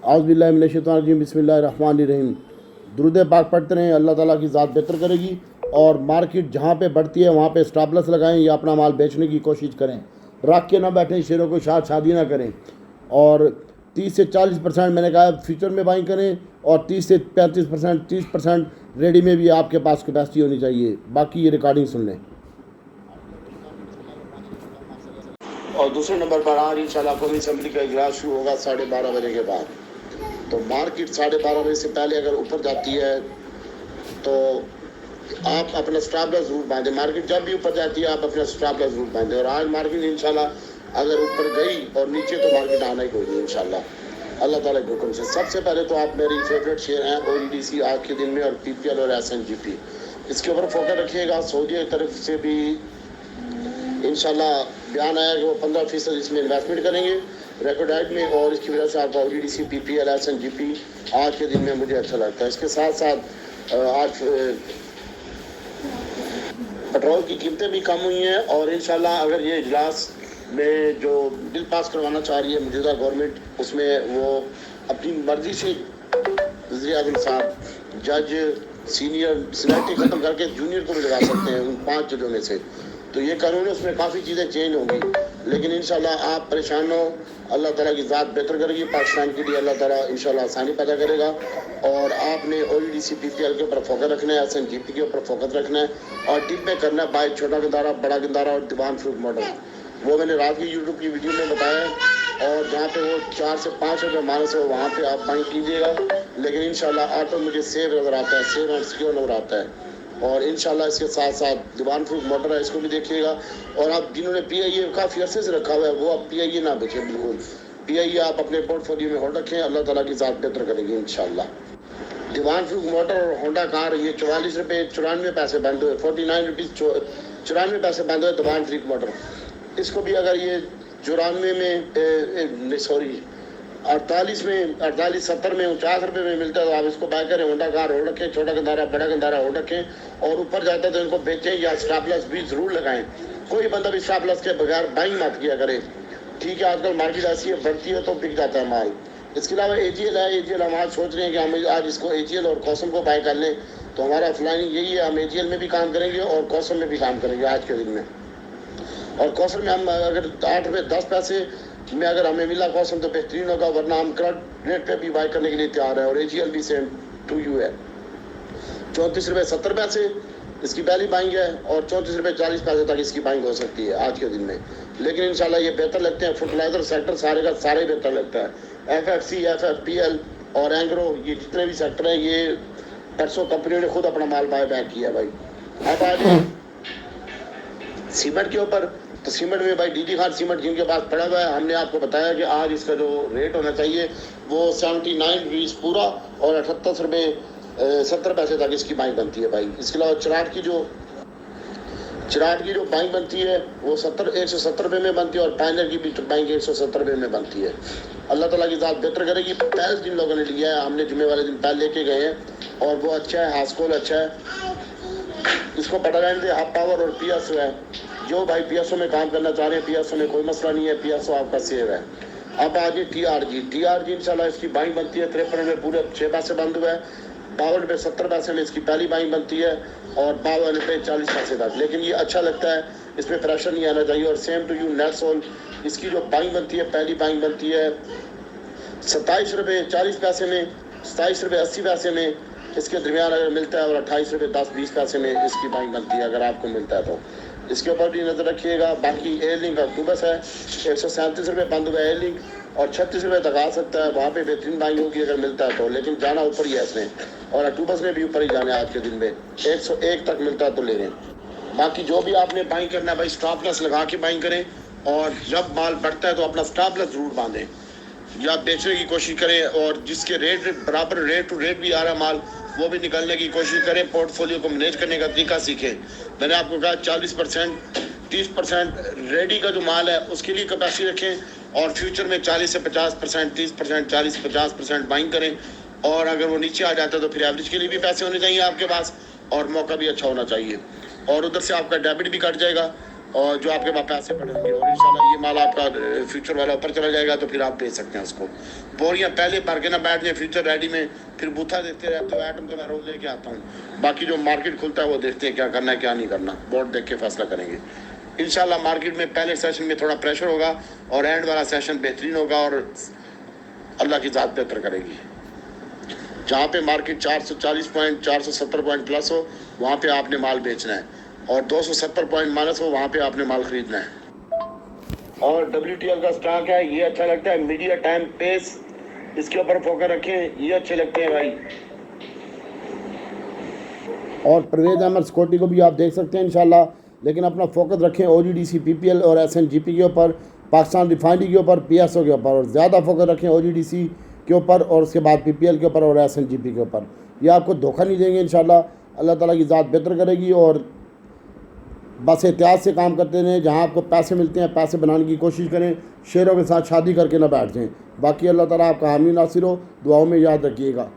आउज़ बिल्लाहि मिनश शैतानिर रजीम, बिस्मिल्लाहिर रहमानिर रहीम। दुरूद पाक पढ़ते रहें, अल्लाह ताला की ज़ात बेहतर करेगी। और मार्केट जहाँ पे बढ़ती है वहाँ पे स्टॉप लॉस लगाएं या अपना माल बेचने की कोशिश करें। रख के ना बैठें, शेयरों को शादी ना करें। और 30 से 40% मैंने कहा फ्यूचर में बाइंग करें, और 30 से 35%, 30% रेडी में भी आपके पास कैपेसिटी होनी चाहिए। बाकी ये रिकॉर्डिंग सुन लें। और दूसरे नंबर पर आज इंशाल्लाह कौमी असम्बली का इजलास शुरू होगा 12:30 बजे के बाद। तो मार्केट 12:30 बजे से पहले अगर ऊपर जाती है तो आप अपना स्टॉप लॉस जरूर बांधें। मार्केट जब भी ऊपर जाती है आप अपना स्टॉप लॉस जरूर बांधें। और आज मार्केट इंशाल्लाह अगर ऊपर गई और नीचे तो मार्केट आना ही कोई नहीं इंशाल्लाह अल्लाह ताला के हुक्म से। सबसे पहले तो आप मेरी फेवरेट शेयर हैं OEDC आज के दिन में, और PPL और SNGP, इसके ऊपर फोकस रखिएगा। सऊदी की तरफ से भी इंशाल्लाह बयान आया कि वो 15% इसमें इन्वेस्टमेंट करेंगे रेकोडाइट में, और इसकी वजह से आपका OEDC, PPL, SNGP आज के दिन में मुझे अच्छा लगता है। इसके साथ साथ आज पेट्रोल की कीमतें भी कम हुई हैं, और इंशाल्लाह अगर ये इजलास में जो बिल पास करवाना चाह रही है मौजूदा गवर्नमेंट, उसमें वो अपनी मर्जी से वज़ीर-ए-आज़म साहब जज सीनियर सिलेक्ट ख़त्म करके जूनियर को भी लगा सकते हैं उन 5 जजों में से। तो ये कानून है, उसमें काफ़ी चीज़ें चेंज होंगी, लेकिन इंशाल्लाह आप परेशान हो, अल्लाह ताला की ज़ात बेहतर करेगी पाकिस्तान के लिए। अल्लाह ताला इंशाल्लाह आसानी पैदा करेगा। और आपने OEDC, PPL के ऊपर फोकस रखना है, SNGP के ऊपर फोकस रखना है, और टिप में करना है बाय छोटा गंदारा, बड़ा गंदारा और दीवान फ्रूट मॉडल। वो मैंने रात की यूट्यूब की वीडियो में बताया है, और जहाँ पे वो 4 से 5 रुपये माइनस हो वहाँ पे आप बाइंग कीजिएगा। लेकिन इंशाल्लाह ऑटो मुझे सेव नज़र आता है, सेव एंड सिक्योर नज़र आता है। और इंशाल्लाह इसके साथ साथ दीवान फ्रूट मोटर है, इसको भी देखिएगा। और आप जिन्होंने PIA काफ़ी अरसे से रखा हुआ है वो आप PIA ना बेचें, बिल्कुल PIA आप अपने पोर्टफोलियो में होल्ड रखें। अल्लाह ताला की ज़ात बेहतर करेगी इंशाल्लाह। दीवान फ्रूट मोटर और होंडा कार ये 44 रुपये 94 पैसे बंद हुए, 49 रुपीज़ 94 पैसे बंद हुए दीवान फ्रूट मोटर। इसको भी अगर ये 94 में सॉरी 48 में 70 में 50 रुपये में मिलता है तो आप इसको बाय करें। होंडा कार होल्ड रखें, छोटा गंदारा बड़ा गंदारा होल्ड रखें, और ऊपर जाता है तो इनको बेचें या स्टॉप लॉस भी ज़रूर लगाएं। कोई बंदा भी स्टॉप लॉस के बगैर बाइंग मत किया करे, ठीक है। आजकल मार्केट ऐसी है, बढ़ती है तो बिक जाता है माल। इसके अलावा AGL है, AGL हम आज सोच रहे हैं कि हम आज इसको AGL और कॉसम को बाय कर लें। तो हमारा प्लानिंग यही है, हम AGL में भी काम करेंगे और कॉसम में भी काम करेंगे आज के दिन में। और कॉसम में हम अगर 8 रुपये 10 पैसे में अगर हमें मिला कॉसम तो बेहतरीन होगा, वरना हम करंट रेट पे भी बाय करने के लिए तैयार है। और AGL भी सेम टू यू है। 34 रुपये 70 पैसे इसकी पहली बाइंग है, और 34 रुपये 40 पैसे तक इसकी बाइंग हो सकती है आज के दिन में। लेकिन इंशाल्लाह ये बेहतर लगते हैं। फर्टिलाइजर सेक्टर सारे का सारे बेहतर लगता है। FFC, FFPL और एंग्रो, ये जितने भी सेक्टर हैं, ये परसों कंपनी ने खुद अपना माल बाय बैक किया भाई। अब आज सीमेंट के ऊपर, तो सीमेंट में भाई DD खान सीमेंट जिनके पास पड़ा हुआ है, हमने आपको बताया कि आज इसका जो रेट होना चाहिए वो 79 रुपीज़ पूरा और 78 रुपये 70 पैसे तक इसकी बाइंग बनती है भाई। इसके अलावा चिराट की जो बाइंग बनती है वो 170 रुपये में बनती है, और पैनर की भी बाइंग 170 रुपये में बनती है। अल्लाह ताला की ज़ात बेहतर करेगी। पहल जिन लोगों ने लिया है, हमने जुम्मे वाले दिन पहल लेके गए हैं, और वो अच्छा है। हास्कोल अच्छा है, इसको पता रहने दे। हाफ पावर और PSO है, जो भाई PSO में काम करना चाह रहे हैं, PSO में कोई मसला नहीं है, PSO आपका सेव है। अब आगे TRG इंशाल्लाह इसकी बाइंग बनती है 53 में पूरे 6 पैसे बंद हुआ है। 52 रुपये 70 पैसे में इसकी पहली बाइंग बनती है, और 52 रुपये 40 पैसे तक। लेकिन ये अच्छा लगता है, इसमें प्रेशर नहीं आना चाहिए। और सेम टू यू नेटसोल, इसकी जो बाइंग बनती है पहली बाइंग बनती है 27 रुपये 40 पैसे में, 27 रुपये 80 पैसे में इसके दरमियान अगर मिलता है, और 28 रुपये 10-20 पैसे में इसकी बाइंग बनती है अगर आपको मिलता है तो। इसके ऊपर भी नज़र रखिएगा। बाकी एयरलिंक अक्टूबस है, 137 रुपये बंद हुआ है एयरलिंक, और 36 रुपये तक आ सकता है, वहाँ पे बेहतरीन बाइंग होगी अगर मिलता है तो। लेकिन जाना ऊपर ही है इसने, और अक्टूबस में भी ऊपर ही जाना है आज के दिन में। 101 तक मिलता है तो ले लें। बाकी जो भी आपने बाइंग करना है भाई, स्टॉप लॉस लगा के बाइंग करें, और जब माल बढ़ता है तो अपना स्टॉप लॉस ज़रूर बांधें या बेचने की कोशिश करें। और जिसके रेट बराबर रेट टू रेट भी आ रहा है माल, वो भी निकलने की कोशिश करें। पोर्टफोलियो को मैनेज करने का तरीका सीखें। मैंने आपको कहा 40% 30% रेडी का जो माल है उसके लिए कैपेसिटी रखें, और फ्यूचर में 40 से 50%, 30%, 40 से 50% बाइंग करें। और अगर वो नीचे आ जाता है तो फिर एवरेज के लिए भी पैसे होने चाहिए आपके पास, और मौका भी अच्छा होना चाहिए। और उधर से आपका डेबिट भी कट जाएगा, और जो आपके पास पैसे पड़े होंगे, और इंशाल्लाह ये माल आपका फ्यूचर वाला ऊपर चला जाएगा तो फिर आप बेच सकते हैं उसको। بوریاں پہلے بھر کے نہ بیٹھ جائیں فیوچر ریڈی میں، پھر بوتھا دیکھتے رہتے ہو. ایٹم تو میں روز لے کے آتا ہوں، باقی جو مارکیٹ کھلتا ہے وہ دیکھتے ہیں کیا کرنا ہے کیا نہیں کرنا، بورڈ دیکھ کے فیصلہ کریں گے. انشاءاللہ مارکیٹ میں پہلے سیشن میں تھوڑا پریشر ہوگا اور اینڈ والا سیشن بہترین ہوگا اور اللہ کی ذات بہتر کرے گی. جہاں پہ مارکیٹ 440 پوائنٹ 470 پوائنٹ پلس ہو وہاں پہ آپ نے مال بیچنا ہے، اور 270 پوائنٹ مائنس ہو وہاں پہ آپ نے مال خریدنا ہے. اور WTL کا سٹاک ہے، یہ اچھا لگتا ہے. میڈیا ٹائم پیس اس کے اوپر فوکس رکھیں، یہ اچھے لگتے ہیں بھائی. اور پرویز احمد سکورٹی کو بھی آپ دیکھ سکتے ہیں انشاءاللہ، لیکن اپنا فوکس رکھیں OGDC PPL اور SNGP کے اوپر، پاکستان ریفائنری کے اوپر، PSO کے اوپر، اور زیادہ فوکس رکھیں OGDC کے اوپر اور اس کے بعد PPL کے اوپر اور SNGP کے اوپر. یہ آپ کو دھوکہ نہیں دیں گے انشاءاللہ. اللہ تعالیٰ کی ذات بہتر کرے گی. اور بس احتیاط سے کام کرتے رہیں، جہاں آپ کو پیسے ملتے ہیں پیسے بنانے کی کوشش کریں، شیروں کے ساتھ شادی کر کے نہ بیٹھ جائیں. باقی اللہ تعالیٰ آپ کا حامی ناصر ہو، دعاؤں میں یاد رکھیے گا.